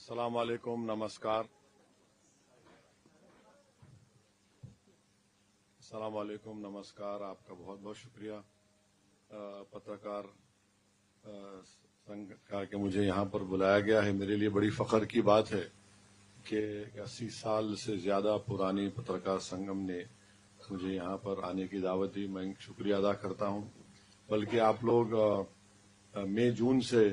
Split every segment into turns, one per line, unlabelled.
السلام علیکم، نمسکار. السلام علیکم، نمسکار. آپ کا بہت بہت شکریہ پترکار سنگھ کا کہ مجھے یہاں پر بلایا گیا ہے. میرے لیے بڑی فخر کی بات ہے کہ 80 سال سے زیادہ پرانی پترکار سنگم نے مجھے یہاں پر آنے کی دعوت دی. میں شکریہ ادا کرتا ہوں. بلکہ آپ لوگ مئی جون سے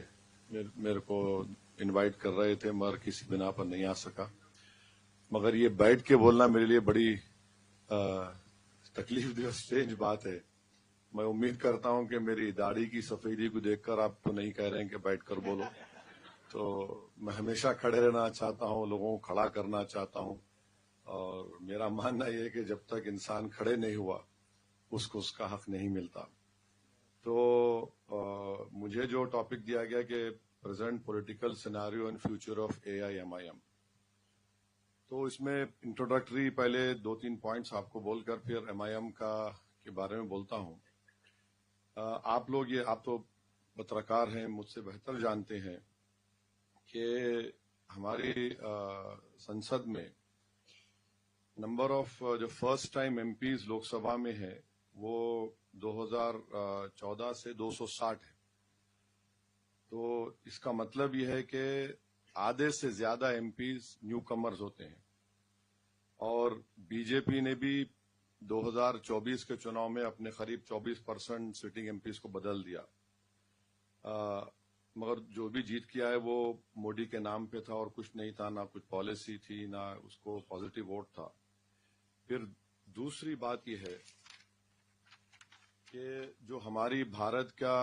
میرے کو انوائٹ کر رہے تھے مگر کسی بنا پر نہیں آ سکا. مگر یہ بیٹھ کے بولنا میرے لیے بڑی تکلیف دہ اسٹرینج بات ہے. میں امید کرتا ہوں کہ میری داڑھی کی سفیدی کو دیکھ کر آپ تو نہیں کہہ رہے ہیں کہ بیٹھ کر بولو. تو میں ہمیشہ کھڑے رہنا چاہتا ہوں، لوگوں کو کھڑا کرنا چاہتا ہوں. اور میرا ماننا یہ ہے کہ جب تک انسان کھڑے نہیں ہوا اس کو اس کا حق نہیں ملتا. تو مجھے جو ٹاپک دیا گیا کہ present political scenario and future of AIMIM، تو اس میں انٹروڈکٹری پہلے 2-3 پوائنٹس آپ کو بول کر پھر MIM کے بارے میں بولتا ہوں. آپ تو پترکار ہیں، مجھ سے بہتر جانتے ہیں کہ ہماری سنسد میں نمبر آف جو first time MPs Lok Sabha میں ہے وہ 2014 سے 260 ہے. تو اس کا مطلب یہ ہے کہ آدھے سے زیادہ MPs نیو کمرز ہوتے ہیں. اور بی جے پی نے بھی 2024 کے چناؤ میں اپنے قریب 24% سٹنگ MPs کو بدل دیا. مگر جو بھی جیت کیا ہے وہ مودی کے نام پہ تھا اور کچھ نہیں تھا، نہ کچھ پالیسی تھی، نہ اس کو پازیٹو ووٹ تھا. پھر دوسری بات یہ ہے کہ جو ہماری بھارت کا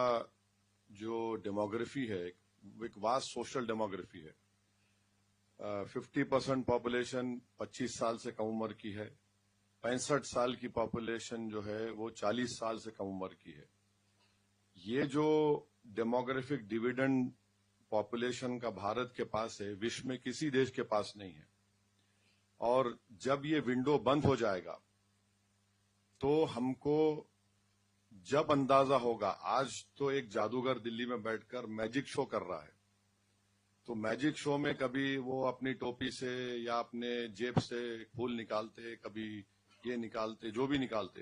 جو ڈیموگرافی ہے ایک واسٹ سوشل ڈیموگرافی ہے. 50% پاپولیشن 25 سال سے کم عمر کی ہے. 65 سال کی پاپولیشن جو ہے وہ 40 سال سے کم عمر کی ہے. یہ جو ڈیموگرافک ڈیویڈنڈ پاپولیشن کا بھارت کے پاس ہے وشو میں کسی دیش کے پاس نہیں ہے. اور جب یہ ونڈو بند ہو جائے گا تو ہم کو جب اندازہ ہوگا، آج تو ایک جادوگر دلی میں بیٹھ کر میجک شو کر رہا ہے. تو میجک شو میں کبھی وہ اپنی ٹوپی سے یا اپنے جیب سے پھول نکالتے، کبھی یہ نکالتے، جو بھی نکالتے.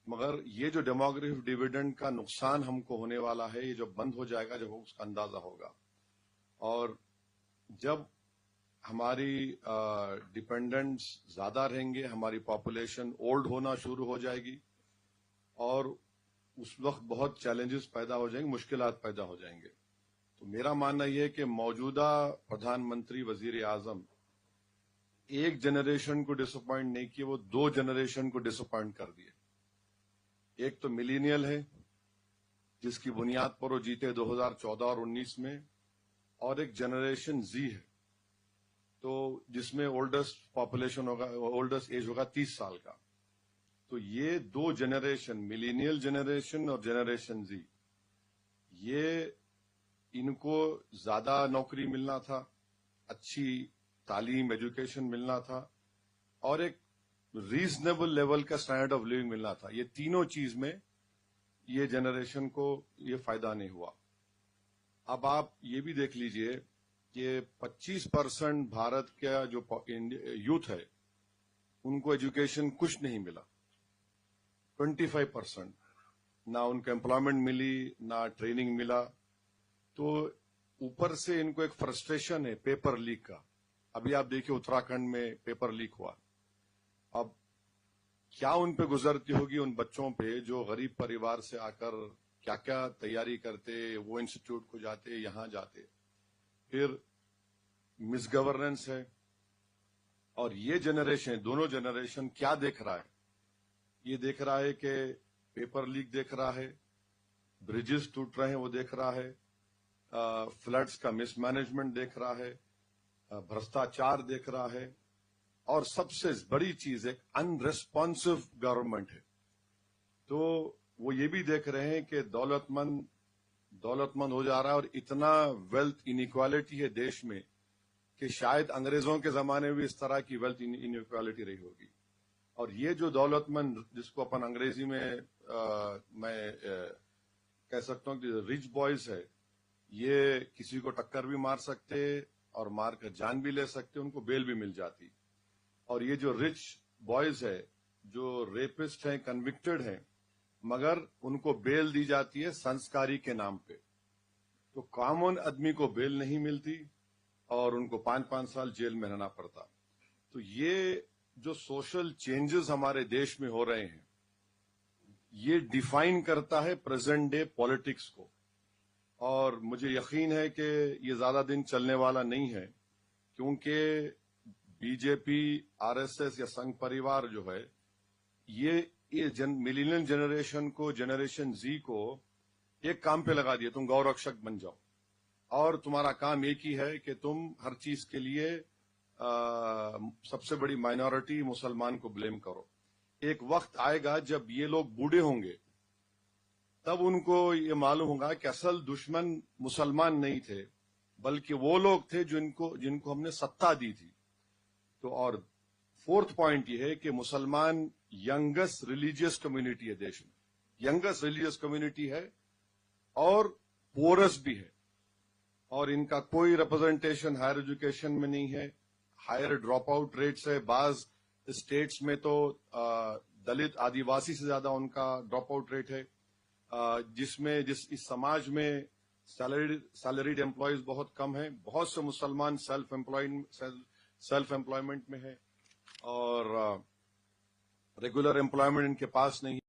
مگر یہ جو ڈیموگرافک ڈیویڈنڈ کا نقصان ہم کو ہونے والا ہے، یہ جو بند ہو جائے گا جب اس کا اندازہ ہوگا. اور جب ہماری ڈیپینڈنٹس زیادہ رہیں گے، ہماری پاپولیشن اولڈ ہونا شروع ہو جائے گی اور اس وقت بہت چیلنجز پیدا ہو جائیں گے، مشکلات پیدا ہو جائیں گے. تو میرا ماننا یہ ہے کہ موجودہ پردھان منتری وزیر اعظم ایک جنریشن کو ڈس اپوائنٹ نہیں کیے، وہ 2 جنریشن کو ڈس اپوائنٹ کر دیے. ایک تو ملینیل ہے جس کی بنیاد پر وہ جیتے 2014 اور 19 میں، اور ایک جنریشن زی ہے تو جس میں اولڈسٹ پاپولیشن ہوگا، اولڈسٹ ایج ہوگا 30 سال کا. تو یہ 2 جنریشن، ملینیل جنریشن اور جنریشن زی، یہ ان کو زیادہ نوکری ملنا تھا، اچھی تعلیم ایجوکیشن ملنا تھا، اور ایک ریزنیبل لیول کا اسٹینڈرڈ آف لیونگ ملنا تھا. یہ تینوں چیز میں یہ جنریشن کو یہ فائدہ نہیں ہوا. اب آپ یہ بھی دیکھ لیجئے کہ 25% بھارت کا جو یوتھ ہے ان کو ایجوکیشن کچھ نہیں ملا. 25% نہ ان کو امپلائمنٹ ملی، نہ ٹریننگ ملا. تو اوپر سے ان کو ایک فرسٹریشن ہے پیپر لیک کا. ابھی آپ دیکھیے اتراکھنڈ میں پیپر لیک ہوا. اب کیا ان پہ گزرتی ہوگی ان بچوں پہ جو غریب پریوار سے آ کر کیا کیا تیاری کرتے، وہ انسٹیٹیوٹ کو جاتے، یہاں جاتے. پھر مس گورننس ہے. اور یہ جنریشن، دونوں جنریشن کیا دیکھ رہا ہے؟ یہ دیکھ رہا ہے کہ پیپر لیک دیکھ رہا ہے، بریجز ٹوٹ رہے ہیں وہ دیکھ رہا ہے، فلڈز کا مس مینجمنٹ دیکھ رہا ہے، بھرشٹاچار دیکھ رہا ہے، اور سب سے بڑی چیز ایک ان ریسپانسو گورنمنٹ ہے. تو وہ یہ بھی دیکھ رہے ہیں کہ دولت مند ہو جا رہا ہے، اور اتنا ویلتھ انیکوالٹی ہے دیش میں کہ شاید انگریزوں کے زمانے میں بھی اس طرح کی ویلتھ انیکوالٹی رہی ہوگی. اور یہ جو دولت مند، جس کو اپن انگریزی میں میں کہہ سکتا ہوں کہ ریچ بوائز ہے، یہ کسی کو ٹکر بھی مار سکتے اور مار کر جان بھی لے سکتے، ان کو بیل بھی مل جاتی. اور یہ جو رچ بوائز ہے جو ریپسٹ ہیں، کنوکٹڈ ہیں، مگر ان کو بیل دی جاتی ہے سنسکاری کے نام پہ. تو کامن آدمی کو بیل نہیں ملتی اور ان کو 5 سال جیل میں رہنا پڑتا. تو یہ جو سوشل چینجز ہمارے دیش میں ہو رہے ہیں، یہ ڈیفائن کرتا ہے پریزنٹ ڈے پالیٹکس کو. اور مجھے یقین ہے کہ یہ زیادہ دن چلنے والا نہیں ہے، کیونکہ بی جے پی، آر ایس ایس یا سنگھ پریوار جو ہے، یہ ملینین جنریشن کو، جنریشن زی کو ایک کام پہ لگا دیا، تم گورکشک بن جاؤ اور تمہارا کام ایک ہی ہے کہ تم ہر چیز کے لیے سب سے بڑی مائنورٹی مسلمان کو بلیم کرو. ایک وقت آئے گا جب یہ لوگ بوڑھے ہوں گے، تب ان کو یہ معلوم ہوگا کہ اصل دشمن مسلمان نہیں تھے، بلکہ وہ لوگ تھے جن کو ہم نے ستا دی تھی. تو اور فورتھ پوائنٹ یہ ہے کہ مسلمان ینگسٹ ریلیجیس کمیونٹی ہے دیش میں، ینگسٹ ریلیجیس کمیونٹی ہے اور پورس بھی ہے، اور ان کا کوئی ریپرزنٹیشن ہائر ایجوکیشن میں نہیں ہے. ہائر ڈراپ آؤٹ ریٹس ہے، بعض اسٹیٹس میں تو دلت آدیواسی سے زیادہ ان کا ڈراپ آؤٹ ریٹ ہے. اس سماج میں سیلریڈ امپلائیز بہت کم ہیں، بہت سے مسلمان سیلف امپلائمنٹ میں ہیں اور ریگولر امپلائمنٹ ان کے پاس نہیں.